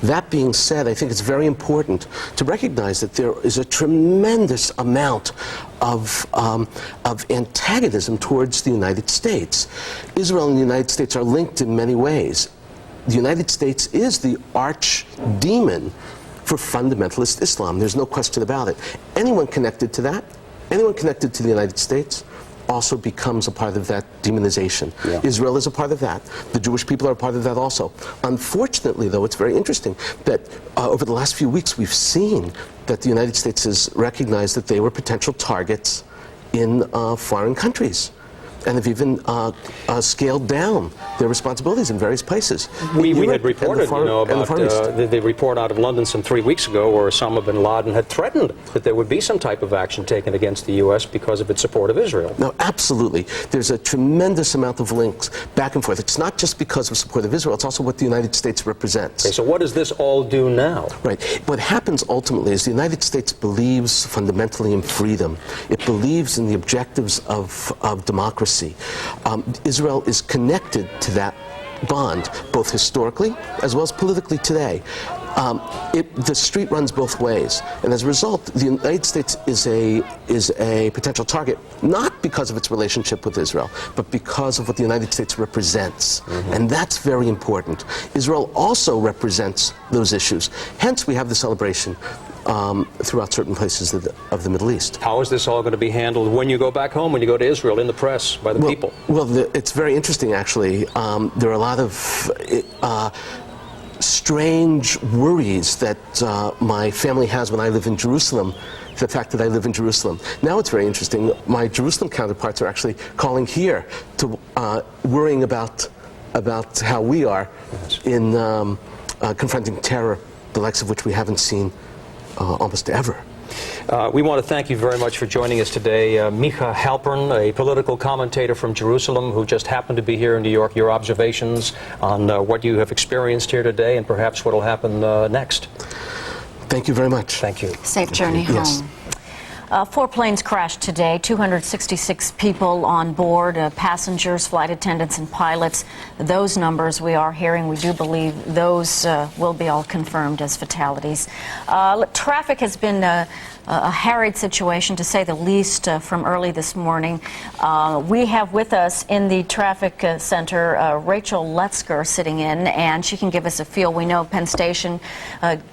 That being said, I think it's very important to recognize that there is a tremendous amount of antagonism towards the United States. Israel and the United States are linked in many ways. The United States is the arch demon for fundamentalist Islam. There's no question about it. Anyone connected to that, anyone connected to the United States, also becomes a part of that demonization. Yeah. Israel is a part of that. The Jewish people are a part of that also. Unfortunately, though, it's very interesting that over the last few weeks we've seen that the United States has recognized that they were potential targets in foreign countries, and have even scaled down their responsibilities in various places. We had reported, about the report out of London some 3 weeks ago where Osama bin Laden had threatened that there would be some type of action taken against the U.S. because of its support of Israel. No, absolutely. There's a tremendous amount of links back and forth. It's not just because of support of Israel, it's also what the United States represents. Okay, so what does this all do now? Right. What happens ultimately is the United States believes fundamentally in freedom. It believes in the objectives of democracy. Israel is connected to that bond, both historically as well as politically today. The street runs both ways, and as a result, the United States is a potential target, not because of its relationship with Israel, but because of what the United States represents. Mm-hmm. And that's very important. Israel also represents those issues. Hence, we have the celebration throughout certain places of the Middle East. How is this all going to be handled when you go back home, when you go to Israel, in the press, by the people? Well, it's very interesting, actually. There are a lot of strange worries that my family has when I live in Jerusalem, the fact that I live in Jerusalem. Now it's very interesting. My Jerusalem counterparts are actually calling here to worrying about how we are in confronting terror, the likes of which we haven't seen almost ever. We want to thank you very much for joining us today. Micha Halpern, a political commentator from Jerusalem who just happened to be here in New York. Your observations on what you have experienced here today and perhaps what will happen next. Thank you very much. Thank you. Safe journey home. Yes. 4 planes crashed today, 266 people on board, passengers, flight attendants, and pilots. Those numbers we are hearing, we do believe those will be all confirmed as fatalities. Traffic has been a harried situation, to say the least, from early this morning. We have with us in the traffic center Rachel Letzker sitting in, and she can give us a feel. We know Penn Station,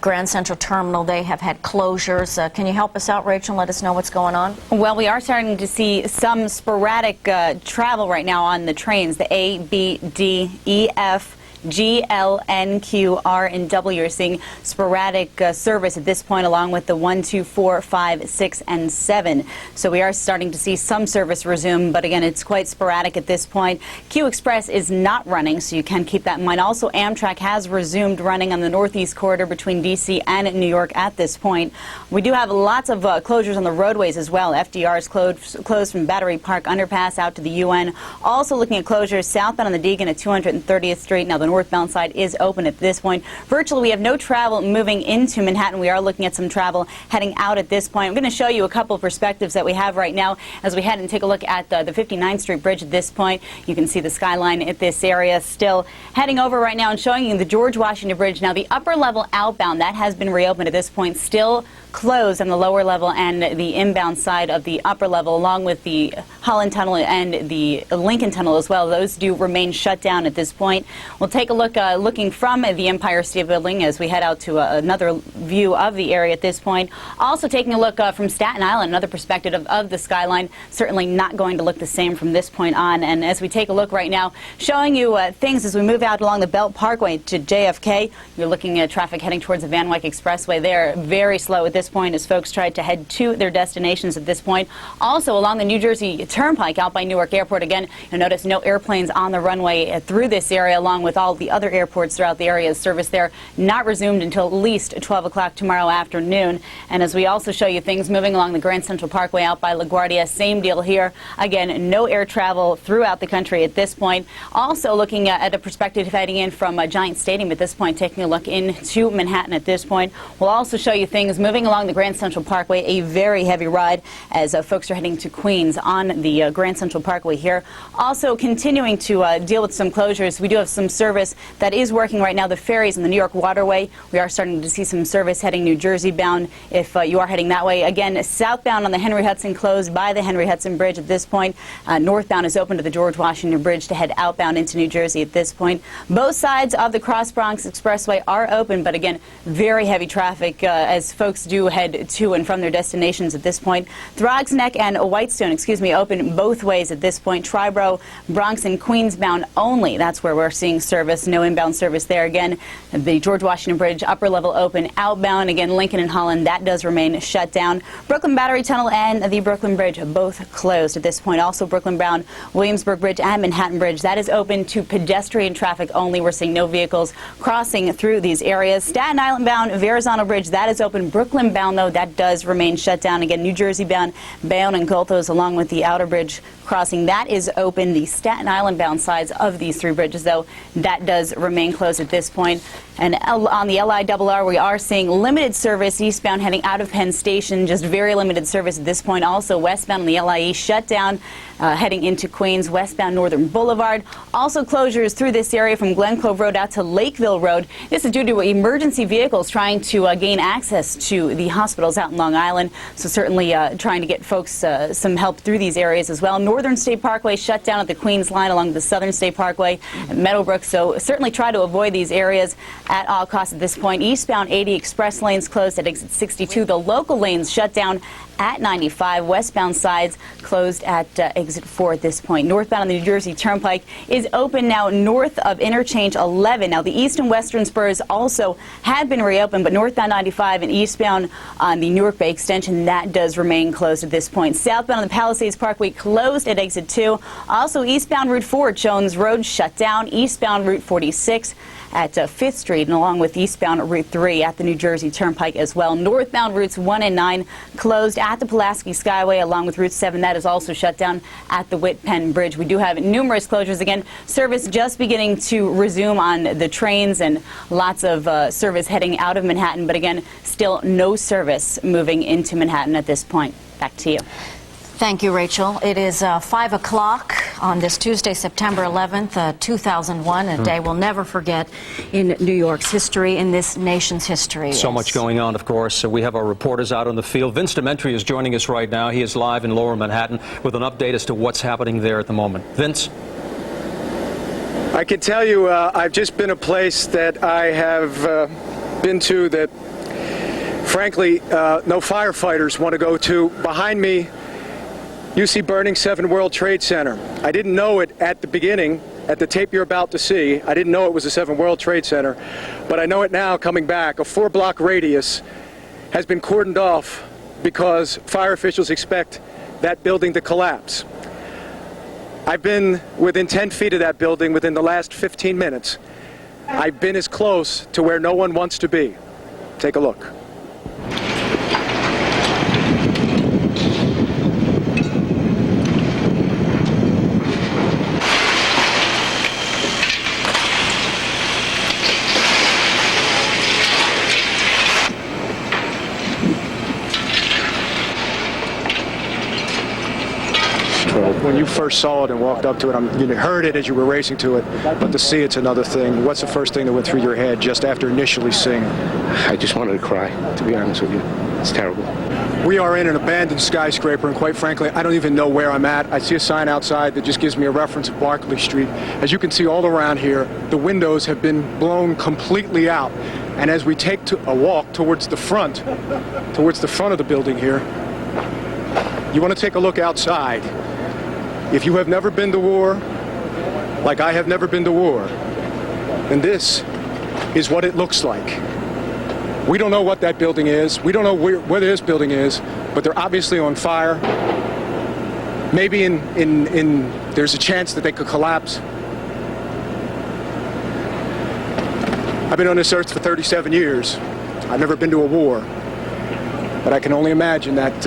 Grand Central Terminal, they have had closures. Can you help us out, Rachel, and let us know what's going on? Well, we are starting to see some sporadic travel right now on the trains, the A, B, D, E, F, G, L, N, Q, R, and W are seeing sporadic service at this point, along with the 1, 2, 4, 5, 6, and 7. So we are starting to see some service resume, but again, it's quite sporadic at this point. Q Express is not running, so you can keep that in mind. Also, Amtrak has resumed running on the Northeast Corridor between D.C. and New York at this point. We do have lots of closures on the roadways as well. FDR is closed from Battery Park Underpass out to the UN. Also looking at closures southbound on the Deegan at 230th Street. Now, the northbound side is open at this point. Virtually, we have no travel moving into Manhattan. We are looking at some travel heading out at this point. I'm going to show you a couple of perspectives that we have right now as we head and take a look at the 59th Street Bridge at this point. You can see the skyline at this area. Still heading over right now and showing you the George Washington Bridge. Now, the upper level outbound, that has been reopened at this point. Still closed on the lower level and the inbound side of the upper level, along with the Holland Tunnel and the Lincoln Tunnel as well. Those do remain shut down at this point. We'll take a look looking from the Empire State Building as we head out to another view of the area at this point. Also taking a look from Staten Island, another perspective of the skyline. Certainly not going to look the same from this point on. And as we take a look right now, showing you things as we move out along the Belt Parkway to JFK. You're looking at traffic heading towards the Van Wyck Expressway there. Very slow at this point as folks tried to head to their destinations at this point. Also along the New Jersey Turnpike out by Newark Airport, again, you'll notice no airplanes on the runway through this area, along with all the other airports throughout the area. Service there not resumed until at least 12 o'clock tomorrow afternoon. And as we also show you things moving along the Grand Central Parkway out by LaGuardia, same deal here. Again, no air travel throughout the country at this point. Also looking at a perspective heading in from Giant Stadium at this point, taking a look into Manhattan at this point. We'll also show you things moving along the Grand Central Parkway, a very heavy ride as folks are heading to Queens on the Grand Central Parkway here. Also continuing to deal with some closures. We do have some service service that is working right now. The ferries in the New York waterway, we are starting to see some service heading New Jersey bound if you are heading that way. Again, southbound on the Henry Hudson closed by the Henry Hudson Bridge at this point. Northbound is open to the George Washington Bridge to head outbound into New Jersey at this point. Both sides of the Cross Bronx Expressway are open, but again, very heavy traffic as folks do head to and from their destinations at this point. Throgs Neck and Whitestone, open both ways at this point. Triborough, Bronx, and Queens bound only. That's where we're seeing service. No inbound service there. Again, the George Washington Bridge upper level open. Outbound, again, Lincoln and Holland, that does remain shut down. Brooklyn Battery Tunnel and the Brooklyn Bridge both closed at this point. Also, Brooklyn Bound, Williamsburg Bridge, and Manhattan Bridge, that is open to pedestrian traffic only. We're seeing no vehicles crossing through these areas. Staten Island bound, Verrazano Bridge, that is open. Brooklyn bound, though, that does remain shut down. Again, New Jersey bound, Bayonne and Goethals, along with the Outer Bridge crossing, that is open. The Staten Island bound sides of these three bridges, though, that does remain closed at this point. And on the LIRR, we are seeing limited service eastbound heading out of Penn Station, just very limited service at this point. Also westbound on the LIE shut down heading into Queens, westbound Northern Boulevard. Also closures through this area from Glen Clove Road out to Lakeville Road. This is due to emergency vehicles trying to gain access to the hospitals out in Long Island. So certainly trying to get folks some help through these areas as well. Northern State Parkway shut down at the Queens line along the Southern State Parkway at Meadowbrook. So certainly try to avoid these areas at all costs at this point. Eastbound 80 express lanes closed at exit 62. The local lanes shut down at 95. Westbound sides closed at exit 4 at this point. Northbound on the New Jersey Turnpike is open now north of interchange 11. Now the east and western spurs also have been reopened, but northbound 95 and eastbound on the Newark Bay extension, that does remain closed at this point. Southbound on the Palisades Parkway closed at exit 2. Also eastbound Route 4 Jones Road shut down. Eastbound Route 46 at 5th Street, and along with eastbound Route 3 at the New Jersey Turnpike as well. Northbound routes 1 and 9 closed at the Pulaski Skyway, along with Route 7. That is also shut down at the Whit-Penn Bridge. We do have numerous closures. Again, service just beginning to resume on the trains and lots of service heading out of Manhattan, but again, still no service moving into Manhattan at this point. Back to you. Thank you, Rachel. It is 5 o'clock on this Tuesday, September 11th, 2001, a day we'll never forget in New York's history, in this nation's history. So much going on, of course. We have our reporters out on the field. Vince Dementri is joining us right now. He is live in Lower Manhattan with an update as to what's happening there at the moment. Vince? I can tell you I've just been a place that I have been to that, frankly, no firefighters want to go to. Behind me, you see burning 7 World Trade Center. I didn't know it at the beginning, at the tape you're about to see. I didn't know it was a 7 World Trade Center, but I know it now coming back. A 4-block radius has been cordoned off because fire officials expect that building to collapse. I've been within 10 feet of that building within the last 15 minutes. I've been as close to where no one wants to be. Take a look. When you first saw it and walked up to it, you heard it as you were racing to it, but to see it's another thing. What's the first thing that went through your head just after initially seeing it? I just wanted to cry, to be honest with you. It's terrible. We are in an abandoned skyscraper, and quite frankly, I don't even know where I'm at. I see a sign outside that just gives me a reference of Barclay Street. As you can see all around here, the windows have been blown completely out. And as we take a walk towards the front of the building here, you want to take a look outside. If you have never been to war, like I have never been to war, then this is what it looks like. We don't know what that building is. We don't know where this building is, but they're obviously on fire. Maybe there's a chance that they could collapse. I've been on this earth for 37 years. I've never been to a war, but I can only imagine that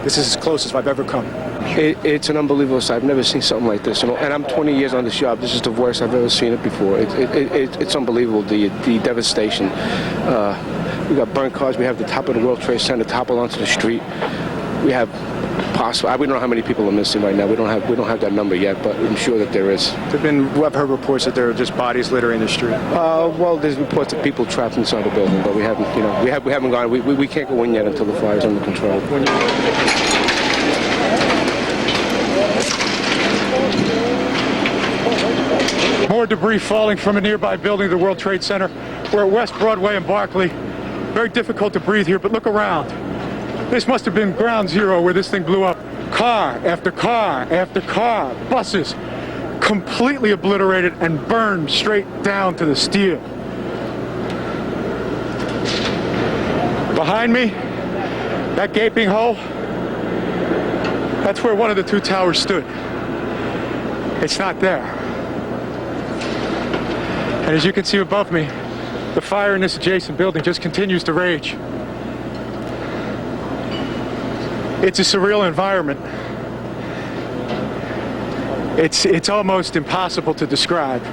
this is as close as I've ever come. It's an unbelievable sight. I've never seen something like this, and I'm 20 years on this job. This is the worst I've ever seen it before. It's unbelievable, the devastation. We got burnt cars. We have the top of the World Trade Center toppled onto the street. We have possible. We don't know how many people are missing right now. We don't have that number yet, but I'm sure that there is. I've heard reports that there are just bodies littering the street. Well, there's reports of people trapped inside the building, but we haven't, we haven't gone. We can't go in yet until the fire's under control. More debris falling from a nearby building, the World Trade Center. We're at West Broadway and Barclay. Very difficult to breathe here, but look around. This must have been ground zero where this thing blew up. Car after car after car, buses, completely obliterated and burned straight down to the steel. Behind me, that gaping hole, that's where one of the two towers stood. It's not there. And as you can see above me, the fire in this adjacent building just continues to rage. It's a surreal environment. It's almost impossible to describe.